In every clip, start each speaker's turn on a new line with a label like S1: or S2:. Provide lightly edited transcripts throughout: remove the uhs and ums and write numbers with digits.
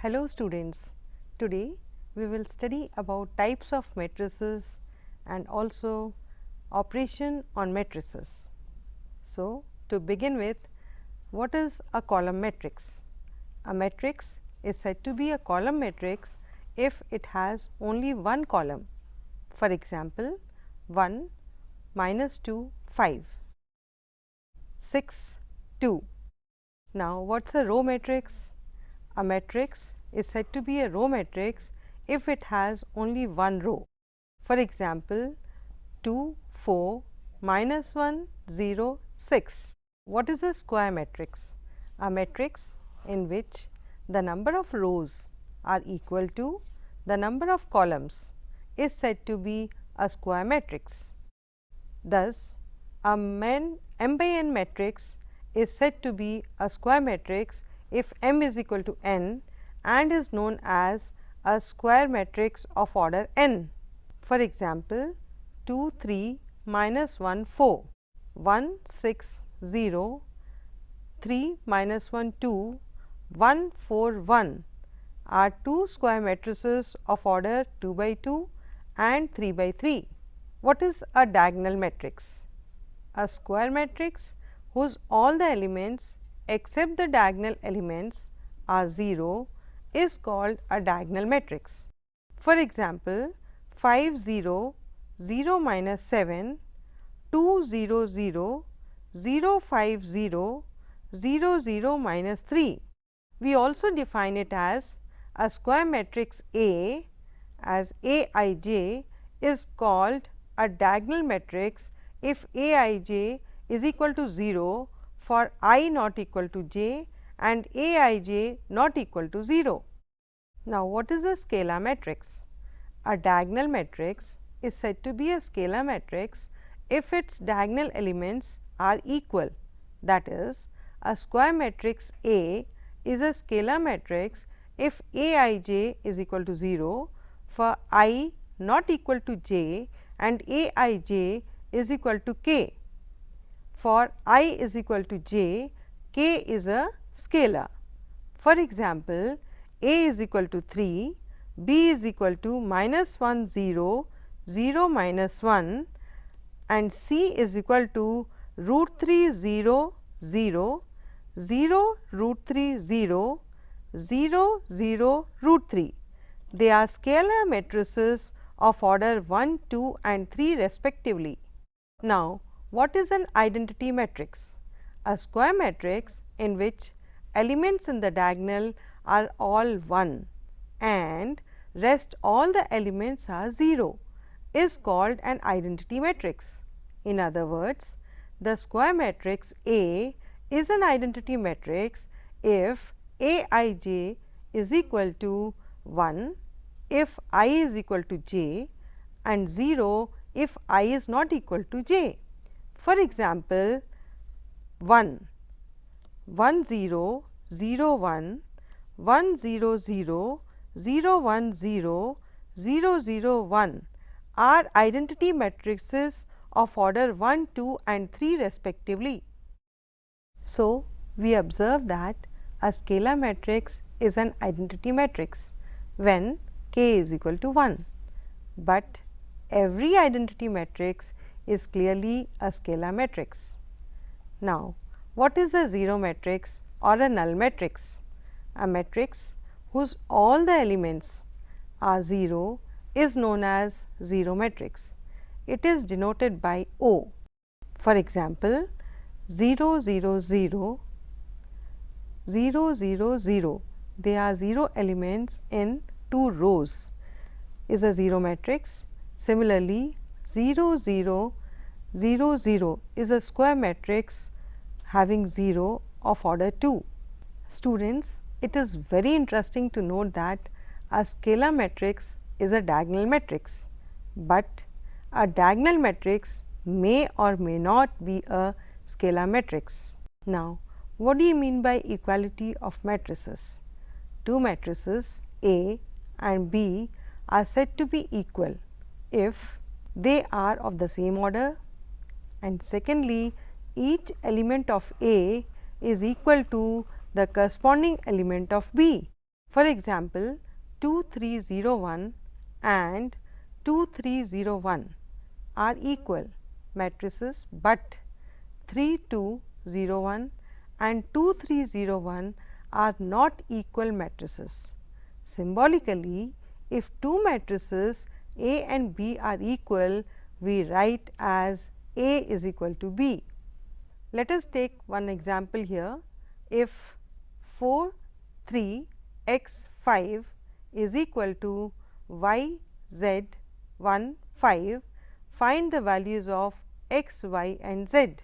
S1: Hello students, today we will study about types of matrices and also operation on matrices. So, to begin with, what is a column matrix? A matrix is said to be a column matrix if it has only one column. For example, 1, -2, 5, 6, 2. Now, what is a row matrix? A matrix is said to be a row matrix if it has only one row. For example, 2, 4, -1, 0, 6. What is a square matrix? A matrix in which the number of rows are equal to the number of columns is said to be a square matrix. Thus, a m by n matrix is said to be a square matrix if m is equal to n and is known as a square matrix of order n. For example, 2, 3, -1, 4, 1, 6, 0, 3, -1, 2, 1, 4, 1 are two square matrices of order 2 by 2 and 3 by 3. What is a diagonal matrix? A square matrix whose all the elements except the diagonal elements are 0 is called a diagonal matrix. For example, 5, 0, 0 minus 7, 2, 0, 0, 0, 5, 0, 0, 0 minus 3. We also define it as a square matrix A as Aij is called a diagonal matrix if Aij is equal to 0 for I not equal to j and Aij not equal to 0. Now, what is a scalar matrix? A diagonal matrix is said to be a scalar matrix if its diagonal elements are equal. That is, a square matrix A is a scalar matrix if Aij is equal to 0 for I not equal to j and Aij is equal to k. For I is equal to j, k is a scalar. For example, A is equal to 3, B is equal to -1, 0, 0 minus 1 and C is equal to √3, 0, 0, 0, √3, 0, 0, 0, √3. They are scalar matrices of order 1, 2 and 3 respectively. Now, what is an identity matrix? A square matrix in which elements in the diagonal are all 1 and rest all the elements are 0 is called an identity matrix. In other words, the square matrix A is an identity matrix if Aij is equal to 1, if I is equal to j and 0 if I is not equal to j. For example, 1, 1, 0, 0, 1, 1, 0, 0, 0, 1, 0, 0, 0, 1 are identity matrices of order 1, 2 and 3 respectively. So, we observe that a scalar matrix is an identity matrix when k is equal to 1, but every identity matrix is clearly a scalar matrix. Now, what is a zero matrix or a null matrix? A matrix whose all the elements are 0 is known as zero matrix. It is denoted by O. For example, 0, 0, 0, 0, 0, 0, they are 0 elements in 2 rows is a zero matrix. Similarly, 0, 0, 0, 0 is a square matrix having 0 of order 2. Students, it is very interesting to note that a scalar matrix is a diagonal matrix, but a diagonal matrix may or may not be a scalar matrix. Now, what do you mean by equality of matrices? Two matrices A and B are said to be equal if they are of the same order, and secondly, each element of A is equal to the corresponding element of B. For example, 2 3 0 1 and 2 3 0 1 are equal matrices, but 3 2 0 1 and 2 3 0 1 are not equal matrices. Symbolically, if two matrices A and B are equal, we write as A is equal to B. Let us take one example here. If 4 3 x 5 is equal to y z 1 5, find the values of x, y and z.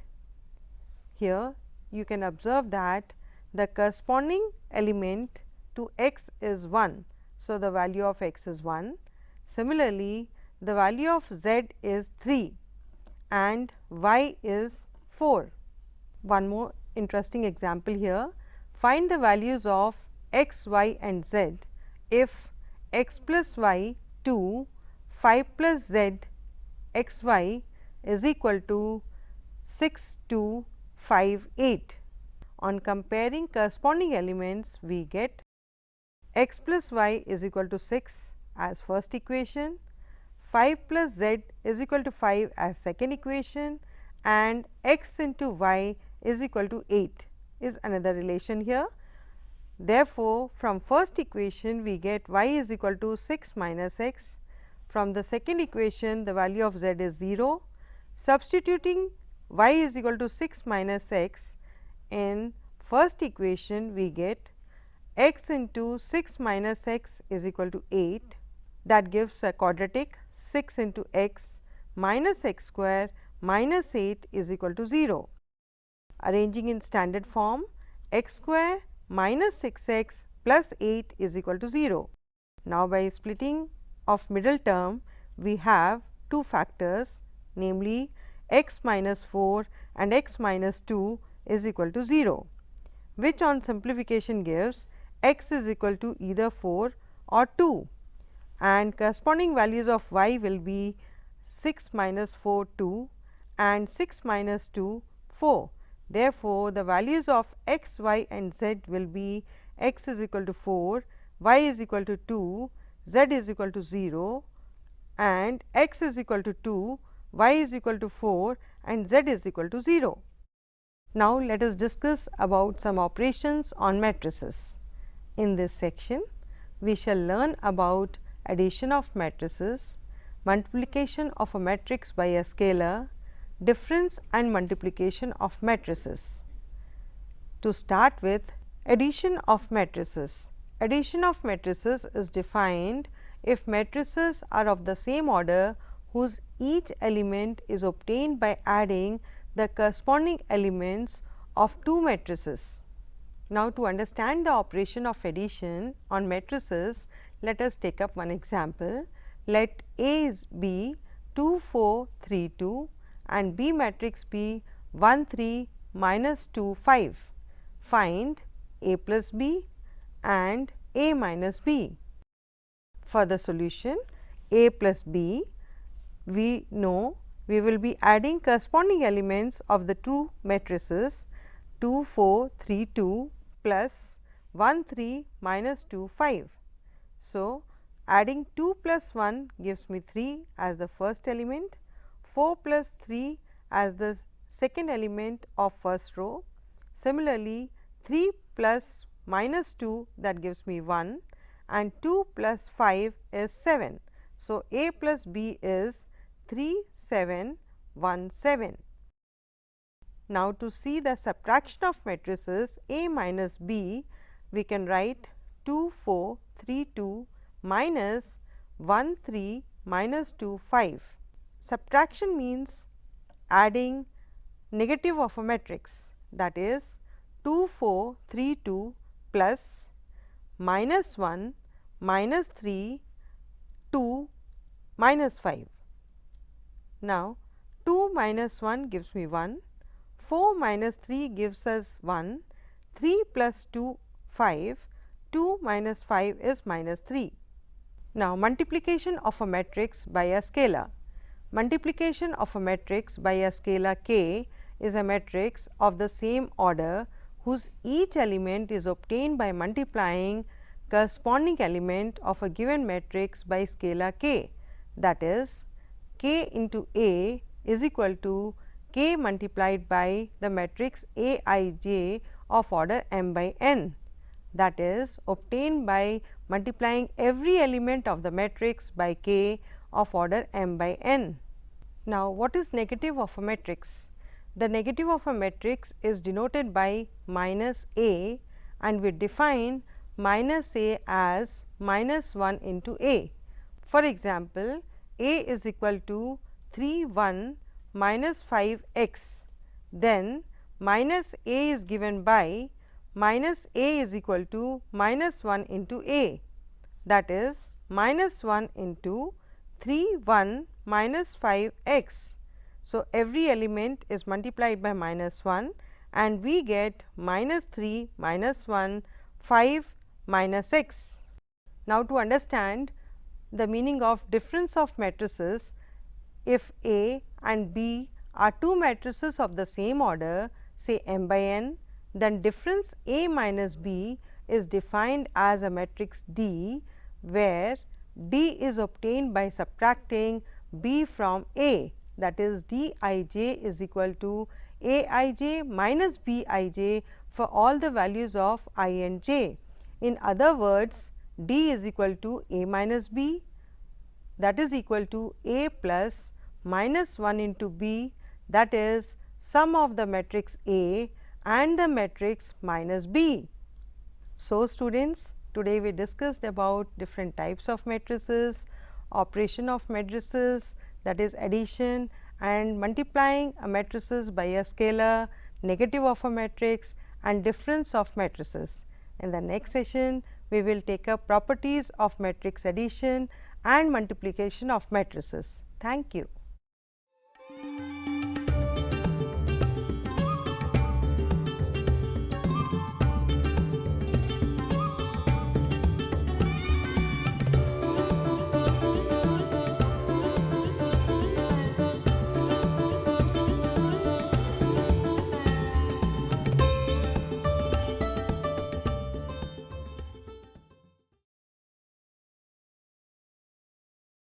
S1: Here you can observe that the corresponding element to x is 1. So, the value of x is 1. Similarly, the value of z is 3 and y is 4. One more interesting example here. Find the values of x, y and z if x plus y 2, 5 plus z x y is equal to 6, 2, 5, 8. On comparing corresponding elements, we get x plus y is equal to 6 as first equation, 5 plus z is equal to 5 as second equation, and x into y is equal to 8 is another relation here. Therefore, from first equation we get y is equal to 6 minus x. From the second equation, the value of z is 0. Substituting y is equal to 6 minus x in first equation, we get x into 6 minus x is equal to 8. That gives a quadratic 6 into x minus x square minus 8 is equal to 0. Arranging in standard form, x square minus 6x plus 8 is equal to 0. Now, by splitting of middle term, we have two factors, namely x minus 4 and x minus 2 is equal to 0, which on simplification gives x is equal to either 4 or 2, and corresponding values of y will be 6 minus 4 2 and 6 minus 2 4. Therefore, the values of x, y and z will be x is equal to 4, y is equal to 2, z is equal to 0 and x is equal to 2, y is equal to 4 and z is equal to 0. Now, let us discuss about some operations on matrices. In this section, we shall learn about addition of matrices, multiplication of a matrix by a scalar, difference and multiplication of matrices. To start with, addition of matrices. Addition of matrices is defined if matrices are of the same order whose each element is obtained by adding the corresponding elements of two matrices. Now, to understand the operation of addition on matrices, let us take up one example. Let A be 2 4 3 2 and B matrix be 1 3 minus 2 5. Find A plus B and A minus B. For the solution A plus B, we know we will be adding corresponding elements of the two matrices 2 4 3 2 plus 1 3 minus 2 5. So, adding 2 plus 1 gives me 3 as the first element, 4 plus 3 as the second element of first row. Similarly, 3 plus minus 2, that gives me 1, and 2 plus 5 is 7. So, A plus B is 3 7 1 7. Now, to see the subtraction of matrices A minus B, we can write 2 4 3 2 minus 1 3 minus 2 5. Subtraction means adding negative of a matrix, that is 2 4 3 2 plus minus 1 minus 3 2 minus 5. Now, 2 minus 1 gives me 1, 4 minus 3 gives us 1, 3 plus 2 5, 2 minus 5 is minus 3. Now, multiplication of a matrix by a scalar. Multiplication of a matrix by a scalar k is a matrix of the same order whose each element is obtained by multiplying corresponding element of a given matrix by scalar k, that is k into A is equal to k multiplied by the matrix A I j of order m by n, that is obtained by multiplying every element of the matrix by k of order m by n. Now, what is negative of a matrix? The negative of a matrix is denoted by minus A, and we define minus A as minus 1 into A. For example, A is equal to 3 1 minus 5 x, then minus A is given by minus A is equal to minus 1 into A, that is minus 1 into 3 1 minus 5 x. So, every element is multiplied by minus 1 and we get minus 3 minus 1 5 minus x. Now, to understand the meaning of difference of matrices, if A and B are two matrices of the same order, say m by n, then difference A minus B is defined as a matrix D, where D is obtained by subtracting B from A, that is D I j is equal to A I j minus B I j for all the values of I and j. In other words, D is equal to A minus B, that is equal to A plus minus 1 into B, that is sum of the matrix A and the matrix minus B. So, students, today we discussed about different types of matrices, operation of matrices, that is addition and multiplying a matrices by a scalar, negative of a matrix and difference of matrices. In the next session, we will take up properties of matrix addition and multiplication of matrices. Thank you.